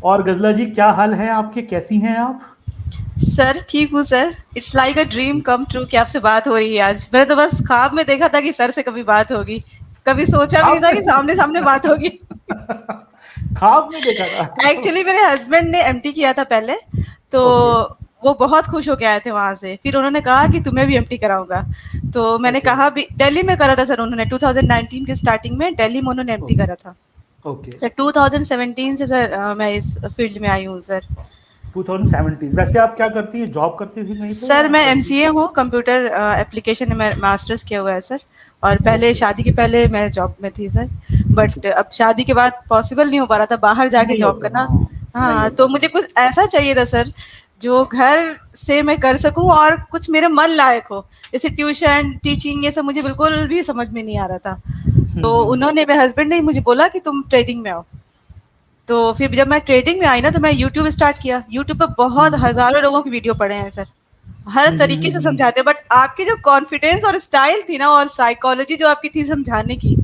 और गजला जी, क्या हाल है आपके, कैसी हैं आप? सर ठीक हूँ sir. It's like a dream come true कि आपसे बात हो रही है आज। मैंने तो बस ख्वाब में देखा था कि सर से कभी बात होगी। कभी सोचा भी नहीं था आपने कि सामने सामने बात होगी। ख्वाब में देखा था? एक्चुअली मेरे हस्बैंड ने एमटी किया था पहले, तो ओके। वो बहुत खुश होके आए थे वहां से। फिर उन्होंने कहा कि तुम्हें भी एमटी कराऊंगा। तो मैंने अच्छा। कहा भी, दिल्ली में करा था सर उन्होंने 2019 के स्टार्टिंग में दिल्ली में उन्होंने एमटी ओके। करा था। ओके। सर 2017 से सर मैं इस फील्ड में आई हूँ सर। 2017 वैसे आप क्या करती हैं, जॉब करती थी कहीं पे सर या मैं ऐसे ही? एमसीए हूँ, कंप्यूटर एप्लीकेशन में मास्टर्स किया हुआ है सर। और पहले ओके। शादी के पहले मैं जॉब में थी सर। ठीक बट है। अब शादी के बाद पॉसिबल नहीं हो पा रहा था बाहर जाके नहीं जॉब होता, करना। हाँ। नहीं हाँ, होता तो था। मुझे कुछ ऐसा चाहिए था सर जो घर से मैं कर सकूं और कुछ मेरे मन लायक हो। जैसे ट्यूशन टीचिंग ये सब मुझे बिल्कुल भी समझ में नहीं आ रहा था। तो हम्म। उन्होंने, मेरे हस्बैंड ने मुझे बोला कि तुम ट्रेडिंग में आओ। तो फिर जब मैं ट्रेडिंग में आई ना, तो मैं यूट्यूब स्टार्ट किया। यूट्यूब पे बहुत हम्म। हजारों लोगों की वीडियो पड़े हैं सर। हर तरीके से हम्म। समझाते हैं, बट आपकी जो कॉन्फिडेंस और स्टाइल थी ना, और साइकोलॉजी जो आपकी थी समझाने की,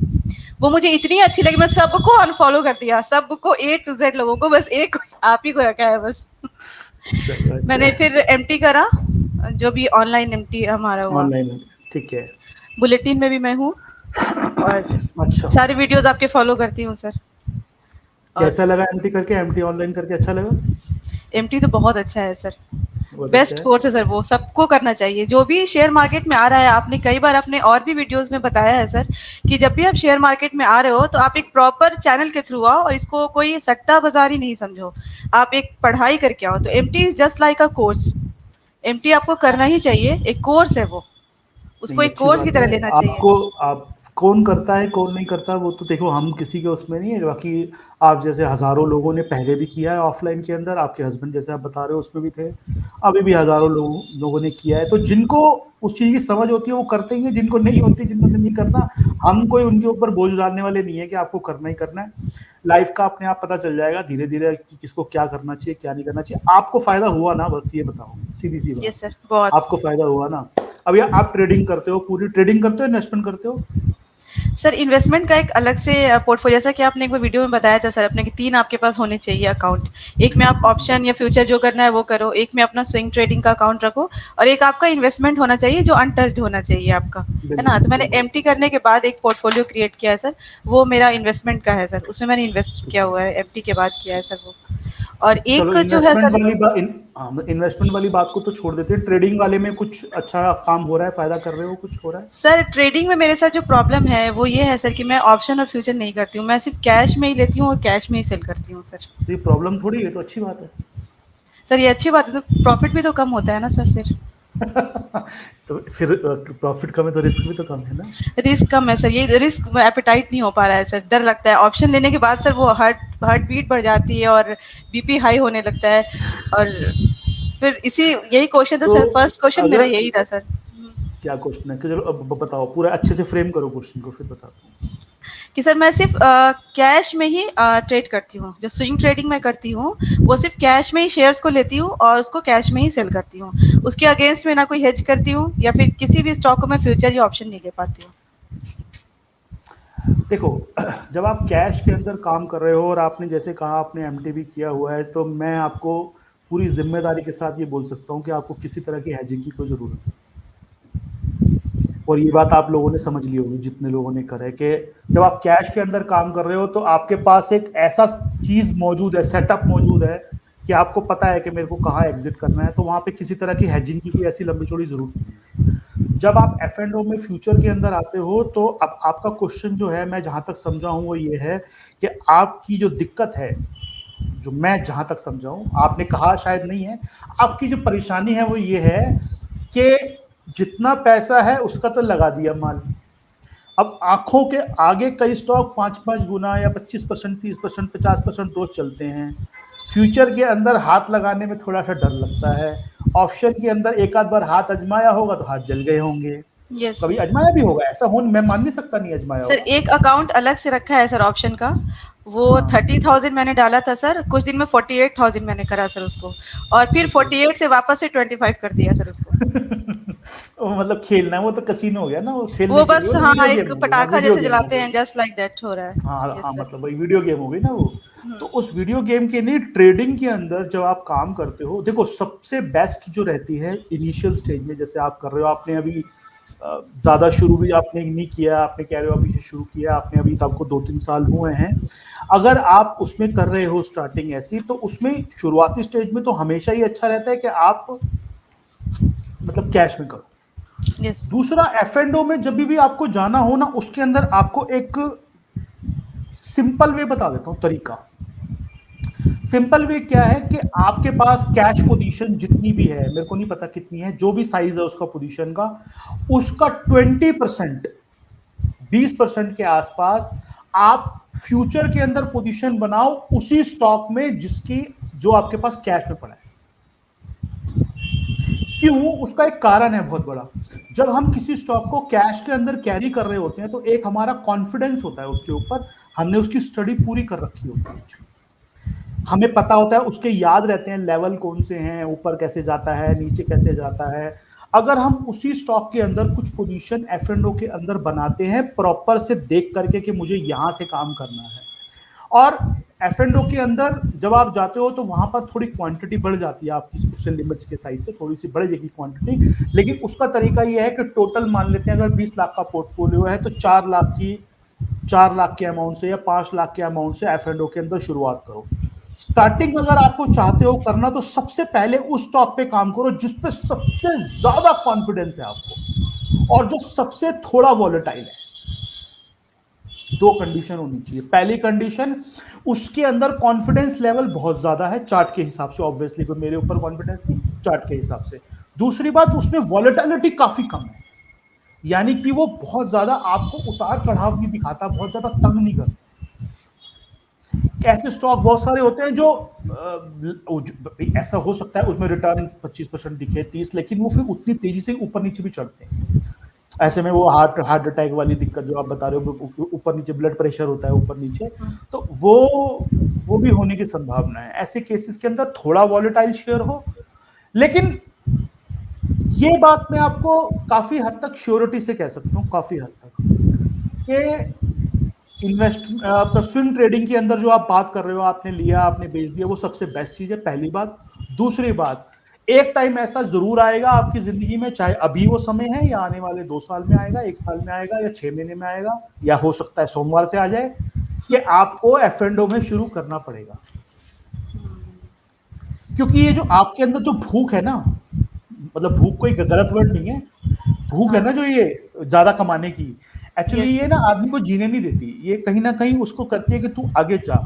वो मुझे इतनी अच्छी लगी। मैं सबको अनफॉलो कर दिया, सबको A to Z लोगों को, बस एक आप ही को रखा है बस। चलो, मैंने अच्छा। फिर एमटी करा, जो भी ऑनलाइन एमटी हमारा हुआ। ऑनलाइन, ठीक है। बुलेटिन में भी मैं हूँ, और अच्छा। सारे वीडियोस आपके फॉलो करती हूँ सर। और कैसा लगा एमटी करके, एमटी ऑनलाइन करके अच्छा लगा? एमटी तो बहुत अच्छा है सर। बहुत अच्छा बेस्ट है। कोर्स है सर, वो सबको करना चाहिए जो भी शेयर मार्केट में आ रहा है। आपने कई बार अपने और भी वीडियोस में बताया है सर कि जब भी आप शेयर मार्केट में आ रहे हो तो आप एक प्रॉपर चैनल के थ्रू आओ, और इसको कोई सट्टा बाजारी नहीं समझो। आप एक पढ़ाई करके आओ। तो MT is just like a course. MT आपको करना ही चाहिए, एक कोर्स है वो। उसको नहीं, एक अच्छी कोर्स की बात तरह है। लेना चाहिए। आपको, आप कौन करता है कौन नहीं करता वो तो देखो, हम किसी के उसमें नहीं है। बाकी आप जैसे हजारों लोगों ने पहले भी किया है ऑफलाइन के अंदर, आपके हस्बैंड जैसे आप बता रहे हो उसमें भी थे, अभी भी हजारों लोगों ने किया है। तो जिनको उस चीज की समझ होती है वो करते ही है, जिनको नहीं होती, जिन्होंने नहीं करना, हम कोई उनके ऊपर बोझ डालने वाले नहीं है कि आपको करना ही करना है। लाइफ का अपने आप पता चल जाएगा धीरे धीरे कि किसको क्या करना चाहिए, क्या नहीं करना चाहिए। आपको फायदा हुआ ना, बस ये बताओ, सीधी सी बात। यस सर, बहुत। आपको फायदा हुआ ना? अब ये आप ट्रेडिंग करते हो, पूरी ट्रेडिंग करते हो, इन्वेस्टमेंट करते हो? सर इन्वेस्टमेंट का एक अलग से पोर्टफोलियो, जैसा कि आपने एक बार वीडियो में बताया था सर अपने, कि 3 आपके पास होने चाहिए अकाउंट। एक में आप ऑप्शन या फ्यूचर जो करना है वो करो, एक में अपना स्विंग ट्रेडिंग का अकाउंट रखो, और एक आपका इन्वेस्टमेंट होना चाहिए जो अनटच्ड होना चाहिए आपका, है ना? बिल्कुल तो मैंने बिल्कुल। एमटी करने के बाद एक पोर्टफोलियो क्रिएट किया है सर। वो मेरा इन्वेस्टमेंट का है सर, उसमें मैंने इन्वेस्ट ठीक किया है। हुआ है, एमटी के बाद किया है ठीक। सर वो। और चलो, एक जो है इन्वेस्टमेंट सर, वाली बात हाँ, इन्वेस्टमेंट वाली बात को तो छोड़ देते हैं। ट्रेडिंग वाले में कुछ अच्छा काम हो रहा है, फायदा कर रहे हो, कुछ हो रहा है? सर ट्रेडिंग में मेरे साथ जो प्रॉब्लम है वो ये है सर कि मैं ऑप्शन और फ्यूचर नहीं करती हूँ। मैं सिर्फ कैश में ही लेती हूँ और कैश में ही सेल करती हूँ सर। तो ये प्रॉब्लम थोड़ी है, तो अच्छी बात है। सर ये अच्छी बात है, तो प्रॉफिट भी तो कम होता है ना सर फिर। तो फिर प्रॉफिट कम है तो रिस्क भी तो कम है ना? रिस्क कम है सर, ये रिस्क एपेटाइट नहीं हो पा रहा है सर। डर लगता है ऑप्शन लेने के बाद सर, वो हार्ट बीट बढ़ जाती है और बीपी हाई होने लगता है। और फिर इसी यही क्वेश्चन था तो सर, फर्स्ट क्वेश्चन मेरा अगर, यही था सर। क्या क्वेश्चन है कि, चलो अब बताओ, पूरा अच्छे से फ्रेम करो क्वेश्चन को, फिर बताता हूँ। कि सर मैं सिर्फ कैश में ही ट्रेड करती हूँ। जो स्विंग ट्रेडिंग मैं करती हूँ वो सिर्फ कैश में ही शेयर्स को लेती हूँ और उसको कैश में ही सेल करती हूँ। उसके अगेंस्ट में ना कोई हेज करती हूँ, या फिर किसी भी स्टॉक को मैं फ्यूचर या ऑप्शन नहीं ले पाती हूँ। देखो, जब आप कैश के अंदर काम कर रहे हो और आपने जैसे कहा आपने एमटी भी किया हुआ है, तो मैं आपको पूरी जिम्मेदारी के साथ ये बोल सकता हूँ कि आपको किसी तरह की हैजिंग की कोई जरूरत नहीं। और ये बात आप लोगों ने समझ ली होगी, जितने लोगों ने करा है, कि जब आप कैश के अंदर काम कर रहे हो तो आपके पास एक ऐसा चीज मौजूद है, सेटअप मौजूद है, कि आपको पता है कि मेरे को कहाँ एग्जिट करना है, तो वहां पे किसी तरह की हैजिंग की कोई ऐसी लंबी चौड़ी जरूरत नहीं है। जब आप एफ एंड ओ में फ्यूचर के अंदर आते हो, तो अब आपका क्वेश्चन जो है, मैं जहां तक समझा हूं वो ये है कि आपकी जो दिक्कत है, जो मैं जहां तक समझा हूं, आपने कहा शायद नहीं है, आपकी जो परेशानी है वो ये है कि जितना पैसा है उसका तो लगा दिया माल, अब आंखों के आगे कई स्टॉक 5-5 गुना या 25%, 30%, 50% रोज चलते हैं। फ्यूचर के अंदर हाथ लगाने में थोड़ा सा डर लगता है। ऑप्शन के अंदर एक आध बार हाथ अजमाया होगा तो हाथ जल गए होंगे। यस कभी सर। अजमाया भी होगा, ऐसा हो मैं मान नहीं सकता नहीं अजमाया सर होगा। एक अकाउंट अलग से रखा है सर ऑप्शन का। वो हाँ। 30,000 मैंने डाला था सर, कुछ दिन में 48,000 मैंने करा सर उसको। और फिर ठीक है। 48 से वापस से 25 कर दिया सर उसको। वो मतलब खेलना, वो तो कसीनो हो गया ना, वो खेलने वो के लिए, बस वो तो हाँ, वीडियो एक गेम हो गई ना, पटाखा वीडियो जैसे गेम हो जलाते गई। हैं, जस्ट लाइक दैट हो रहा है। हाँ यस हाँ, सर। मतलब वही वीडियो गेम हो गई ना वो। तो उस वीडियो गेम के लिए ट्रेडिंग के अंदर जब आप काम करते हो, देखो सबसे बेस्ट जो रहती है इनिशियल स्टेज में, जैसे आप कर रहे हो, आपने अभी ज्यादा शुरू भी आपने नहीं किया, आपने कह रहे हो अभी शुरू किया आपने, अभी तो आपको 2-3 साल हुए हैं। अगर आप उसमें कर रहे हो स्टार्टिंग ऐसी, तो उसमें शुरुआती स्टेज में तो हमेशा ही अच्छा रहता है कि आप मतलब कैश में करो। यस। दूसरा, F&O में जब भी आपको जाना हो ना, उसके अंदर आपको एक सिंपल वे बता देता हूं तरीका। सिंपल वे क्या है कि आपके पास कैश पोजीशन जितनी भी है, मेरे को नहीं पता कितनी है, जो भी साइज है उसका पोजीशन का, उसका 20%, 20% के आसपास आप फ्यूचर के अंदर पोजीशन बनाओ उसी स्टॉक में जिसकी जो आपके पास कैश में पड़ा है। क्यों? उसका एक कारण है बहुत बड़ा। जब हम किसी स्टॉक को कैश के अंदर कैरी कर रहे होते हैं तो एक हमारा कॉन्फिडेंस होता है उसके ऊपर, हमने उसकी स्टडी पूरी कर रखी होती है, हमें पता होता है, उसके याद रहते हैं लेवल कौन से हैं, ऊपर कैसे जाता है, नीचे कैसे जाता है। अगर हम उसी स्टॉक के अंदर कुछ पोजीशन F&O के अंदर बनाते हैं प्रॉपर से देख करके कि मुझे यहां से काम करना है, और F&O के अंदर जब आप जाते हो तो वहां पर थोड़ी क्वांटिटी बढ़ जाती है आपकी, उससे लिमिट्स के साइज से थोड़ी सी बढ़ जाएगी क्वांटिटी, लेकिन उसका तरीका यह है कि टोटल मान लेते हैं अगर 20 लाख का पोर्टफोलियो है तो 4 लाख के अमाउंट से या 5 लाख के अमाउंट से F&O के अंदर शुरुआत करो। स्टार्टिंग अगर आपको चाहते हो करना तो सबसे पहले उस स्टॉक पे काम करो जिस पे सबसे ज्यादा कॉन्फिडेंस है आपको और जो सबसे थोड़ा वॉलेटाइल है। 2 कंडीशन होनी चाहिए। पहली कंडीशन, उसके अंदर कॉन्फिडेंस लेवल बहुत ज्यादा है चार्ट के हिसाब से, ऑब्वियसली कोई मेरे ऊपर कॉन्फिडेंस नहीं, चार्ट के हिसाब से। दूसरी बात, उसमें वॉलेटिलिटी काफी कम है, यानी कि वो बहुत ज्यादा आपको उतार चढ़ाव नहीं दिखाता, बहुत ज्यादा तंग नहीं करता। ऐसे स्टॉक बहुत सारे होते हैं जो ऐसा हो सकता है उसमें रिटर्न 25% दिखे, 30, लेकिन वो फिर उतनी तेजी से ऊपर नीचे भी चढ़ते हैं। ऐसे में वो हार्ट अटैक वाली दिक्कत जो आप बता रहे हो, ऊपर नीचे ब्लड प्रेशर होता है ऊपर नीचे, तो वो भी होने की संभावना है। ऐसे केसेस के अंदर थोड़ा वॉलेटाइल शेयर हो, लेकिन ये बात मैं आपको काफी हद तक श्योरिटी से कह सकता हूँ, काफी हद तक, कि स्विंग ट्रेडिंग के अंदर जो आप बात कर रहे हो, आपने लिया आपने बेच दिया, वो सबसे बेस्ट चीज है, पहली बात। दूसरी बात, एक टाइम ऐसा जरूर आएगा आपकी जिंदगी में, चाहे अभी वो समय है या आने वाले 2 साल में आएगा, 1 साल में आएगा या 6 महीने में आएगा, या हो सकता है सोमवार से आ जाए, कि आपको F&O में शुरू करना पड़ेगा। क्योंकि ये जो आपके अंदर जो भूख है ना, मतलब भूख कोई गलत वर्ड नहीं है, भूख है ना जो ये ज्यादा कमाने की, एक्चुअली ये ना आदमी को जीने नहीं देती, ये कहीं ना कहीं उसको करती है कि तू आगे जा।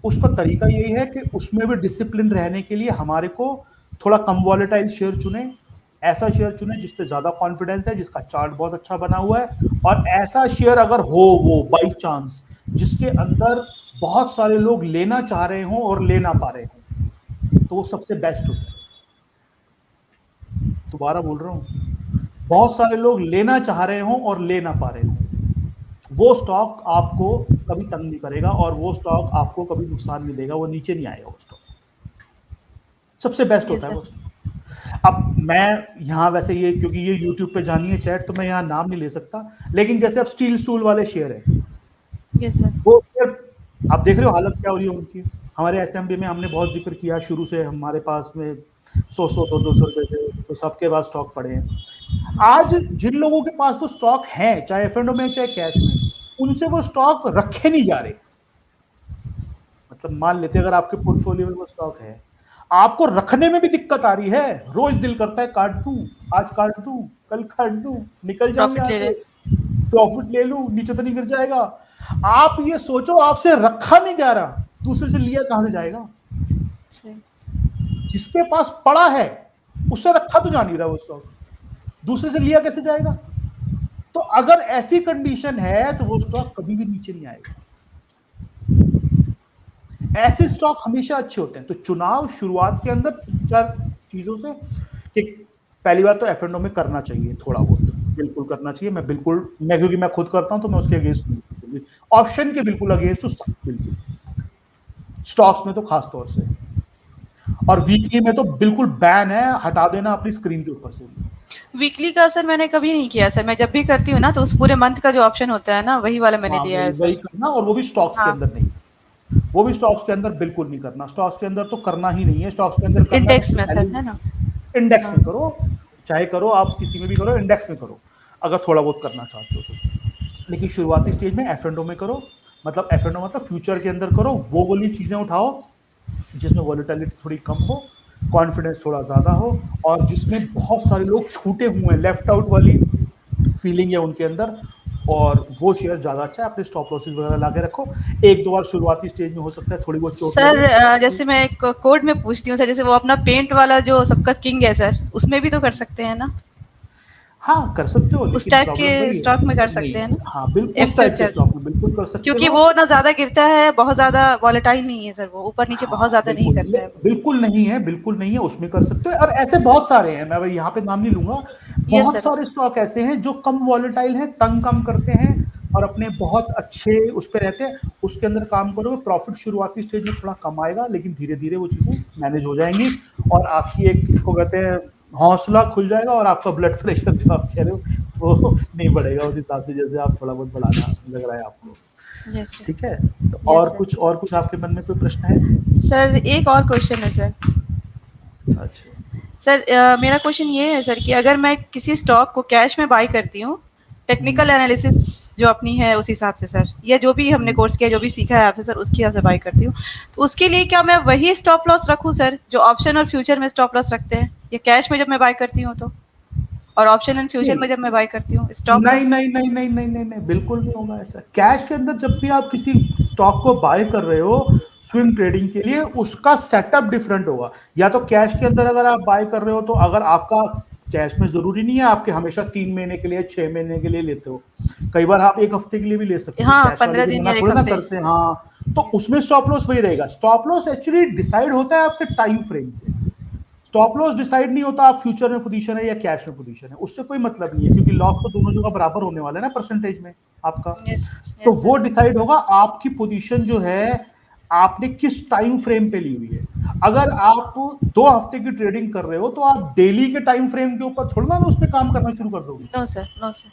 उसका तरीका यही है कि उसमें भी डिसिप्लिन रहने के लिए हमारे को थोड़ा कम वॉलेटाइल शेयर चुने, ऐसा शेयर चुने जिस पे ज्यादा कॉन्फिडेंस है, जिसका चार्ट बहुत अच्छा बना हुआ है, और ऐसा शेयर अगर हो वो बाई चांस जिसके अंदर बहुत सारे लोग लेना चाह रहे हों और ले ना पा रहे हों, तो वो सबसे बेस्ट होता है। दोबारा बोल रहा हूं, बहुत सारे लोग लेना चाह रहे हों और ले ना पा रहे हों, वो स्टॉक आपको कभी तंग नहीं करेगा और वो स्टॉक आपको कभी नुकसान नहीं देगा, वो नीचे नहीं आएगा, वो स्टॉक सबसे बेस्ट होता है वो स्टॉक। अब मैं यहाँ वैसे ये, क्योंकि ये YouTube पे जानी है चैट, तो मैं यहाँ नाम नहीं ले सकता, लेकिन जैसे अब स्टील स्टूल वाले शेयर है, वो शेयर आप देख रहे हो हालत क्या हो रही है उनकी। हमारे असेंबली में हमने बहुत जिक्र किया, शुरू से हमारे पास में 100 200 रुपए थे, तो सबके पास स्टॉक पड़े हैं। आज जिन लोगों के पास वो स्टॉक है, चाहे F&O में चाहे कैश में, उनसे वो स्टॉक रखे नहीं जा रहे। मतलब मान लेते अगर आपके पोर्टफोलियो में वो स्टॉक है, आपको रखने में भी दिक्कत आ रही है, रोज दिल करता है काट दूं, आज काट दूं, कल काट दूं, निकल जाऊं यहाँ से, प्रॉफिट ले लूं, नीचे तो नहीं गिर जाएगा। आप ये सोचो, आपसे रखा नहीं जा रहा, दूसरे से लिया कहां से जाएगा? जिसके पास पड़ा है उससे रखा तो जा नहीं रहा वो स्टॉक, दूसरे से लिया कैसे जाएगा? तो अगर ऐसी कंडीशन है तो वो स्टॉक कभी भी नीचे नहीं आएगा। ऐसे स्टॉक हमेशा अच्छे होते हैं। तो चुनाव शुरुआत के अंदर 4 चीजों से, कि पहली बात तो F&O में करना चाहिए, थोड़ा बहुत बिल्कुल करना चाहिए। मैं क्योंकि मैं खुद करता हूं तो मैं उसके अगेंस्ट नहीं, ऑप्शन के बिल्कुल अगेंस्ट हूं, बिल्कुल, स्टॉक्स में तो खास तौर से, और वीकली में तो बिल्कुल बैन है, हटा देना अपनी स्क्रीन के ऊपर से। वीकली का सर मैंने कभी नहीं किया सर, मैं जब भी करती हूँ ना तो उस पूरे मंथ का जो ऑप्शन होता है ना, वही वाला मैंने लिया है सर। वही करना, और वो भी स्टॉक्स के अंदर नहीं। वो भी स्टॉक्स के अंदर बिल्कुल नहीं करना। स्टॉक्स के अंदर तो करना ही नहीं है। स्टॉक्स के अंदर करना इंडेक्स में है सर, है ना? इंडेक्स हाँ। में करो, चाहे करो आप किसी में भी करो, इंडेक्स में करो अगर थोड़ा बहुत करना चाहते हो तो। लेकिन शुरुआती स्टेज में एफ एंड ओ में करो, मतलब एफ एंड ओ मतलब फ्यूचर के अंदर करो, वो वाली चीजें उठाओ जिसमें वॉलेटिलिटी थोड़ी कम हो, कॉन्फिडेंस थोड़ा ज्यादा हो, और जिसमें बहुत सारे लोग छूटे हुए हैं, लेफ्ट आउट वाली फीलिंग है उनके अंदर, और वो शेयर ज्यादा अच्छा है। अपने स्टॉप लॉसेस वगैरह ला के रखो। एक दो बार शुरुआती स्टेज में हो सकता है थोड़ी बहुत चोट सर लगे। जैसे मैं एक कोड में पूछती हूँ सर, जैसे वो अपना पेंट वाला जो सबका किंग है सर, उसमें भी तो कर सकते हैं ना? हाँ कर सकते हो, उस लेकिन टाइप के प्रॉब्लम वही है। स्टॉक में कर सकते हैं नहीं, ना? हाँ बिल्कुल एफ उस टाइप के फ्यूचर, स्टॉक में बिल्कुल कर सकते क्योंकि हो। वो ना ज़्यादा गिरता है, बहुत ज़्यादा वॉलेटाइल नहीं है सर, वो ऊपर नीचे बहुत हाँ ज़्यादा नहीं बिल्कुल करता है वो। बिल्कुल नहीं है, बिल्कुल नहीं है, उसमें कर सकते हो। और ऐसे बहुत सारे हैं, मैं भाई यहाँ पे नाम नहीं लूंगा। यस बहुत सर। सारे स्टॉक ऐसे हैं जो कम वॉलेटाइल हैं, तंग कम करते हैं, और अपने बहुत अच्छे उस पर रहते हैं। उसके अंदर काम करोगे, प्रॉफिट शुरुआती स्टेज में थोड़ा कम आएगा, लेकिन धीरे धीरे वो चीजें मैनेज हो जाएंगी, और आपकी एक किसको कहते हैं हौसला खुल जाएगा, और आपका ब्लड प्रेशर जो आप कह रहे हो वो नहीं बढ़ेगा उस हिसाब से जैसे आप थोड़ा बहुत बढ़ाना लग रहा है आपको। यस ठीक है, तो सर। Yes sir. और कुछ आपके मन में कोई प्रश्न है? सर एक और क्वेश्चन है सर। अच्छा। सर मेरा क्वेश्चन ये है सर कि अगर मैं किसी स्टॉक को कैश में बाय करती हूँ, टेक्निकल हम्म, एनालिसिस जो अपनी है उस हिसाब से सर, या जो भी हमने हम्म। कोर्स किया, जो भी सीखा है आपसे सर, उसके हिसाब से बाय करती हूँ, तो उसके लिए क्या मैं वही स्टॉप लॉस रखूँ सर जो ऑप्शन और फ्यूचर में स्टॉप लॉस रखते हैं, या कैश में जब मैं बाय करती हूँ तो, और ऑप्शन एंड फ्यूचर नहीं में जब मैं बाय करती हूँ स्टॉप नहीं लॉस? नहीं नहीं नहीं नहीं नहीं नहीं, बिल्कुल नहीं होगा ऐसा। कैश के अंदर जब भी आप किसी स्टॉक को बाय कर रहे हो स्विंग ट्रेडिंग के लिए, उसका सेटअप डिफरेंट होगा। या तो कैश के अंदर अगर आप बाय कर रहे हो, तो अगर आपका कैश में जरूरी नहीं है आपके हमेशा 3 महीने के लिए 6 महीने के लिए लेते हो, कई बार आप एक हफ्ते के लिए भी ले सकते हो, हाँ, कैश वाले 15 भी दिन मना या 1 थोड़ी ना हफ्ते। करते हैं। हाँ, तो उसमें स्टॉप लॉस वही रहेगा। स्टॉप लॉस एक्चुअली डिसाइड होता है आपके टाइम फ्रेम से। स्टॉप लॉस डिसाइड नहीं होता आप फ्यूचर में पोजीशन है या कैश में पोजीशन है, उससे कोई मतलब नहीं है, क्योंकि लॉस तो दोनों जगह बराबर होने वाला है ना परसेंटेज में आपका। यस, तो यस वो सर। डिसाइड होगा आपकी पोजीशन जो है आपने किस टाइम फ्रेम पे ली हुई है। अगर आप 2 हफ्ते की ट्रेडिंग कर रहे हो, तो आप डेली के टाइम फ्रेम के ऊपर थोड़ा ना उस पर काम करना शुरू कर दोगे। No sir, no sir.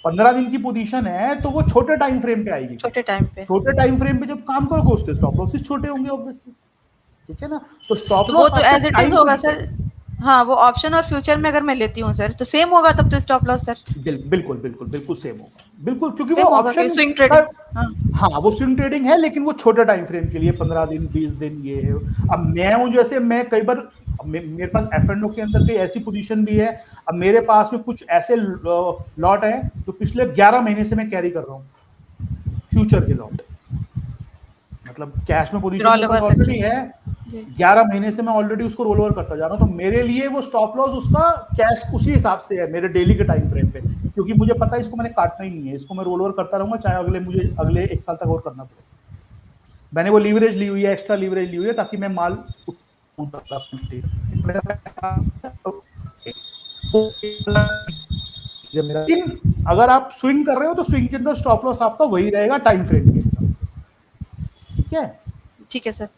15 दिन की पोजीशन है तो वो छोटे टाइम फ्रेम पे आएगी, फिर छोटे टाइम पे। छोटे टाइम फ्रेम पे जब काम करोगे उसके स्टॉप लॉसेस छोटे होंगे ऑब्वियसली। ठीक है ना, तो स्टॉप तो वो लॉस तो आपके एज़ इट इज़ टाइम पे होगा डिसाइड। सर। हाँ, वो ऑप्शन और फ्यूचर में अगर मैं लेती हूँ सर, तो सेम होगा तब तो स्टॉप लॉस सर? बिल्कुल बिल्कुल बिल्कुल सेम होगा, बिल्कुल, क्योंकि वो सेम होगा कि ऑप्शन स्विंग का। ट्रेडिंग। हाँ। हाँ वो स्विंग ट्रेडिंग है, लेकिन वो छोटे टाइम फ्रेम के लिए 15 दिन 20 दिन ये है। अब मैं हूं जैसे मैं कई बार, अब मेरे पास एफ एंड ओ के अंदर कई ऐसी पोजीशन भी है। अब मेरे पास में कुछ ऐसे लॉट है जो पिछले 11 महीने से मैं कैरी कर रहा हूँ, फ्यूचर के लॉट। मतलब कैश में पोजीशन रोल मेरे पास ओवर करके। ऑलरेडी है, जी। 11 महीने से मैं ऑलरेडी उसको रोल ओवर करता जा रहा हूँ, तो मेरे लिए वो स्टॉप लॉस उसका कैश उसी हिसाब से है मेरे डेली के टाइम फ्रेम पे, क्योंकि मुझे पता है इसको मैंने काटना ही नहीं है, इसको मैं रोल ओवर करता रहूंगा, चाहे अगले 1 साल तक और करना पड़े। मैंने वो लीवरेज ली हुई है, एक्स्ट्रा लीवरेज ली हुई है, ताकि मैं माल लेकिन अगर आप स्विंग कर रहे हो तो स्विंग के अंदर स्टॉप लॉस आपका वही रहेगा टाइम फ्रेम के हिसाब से। ठीक है। ठीक है सर।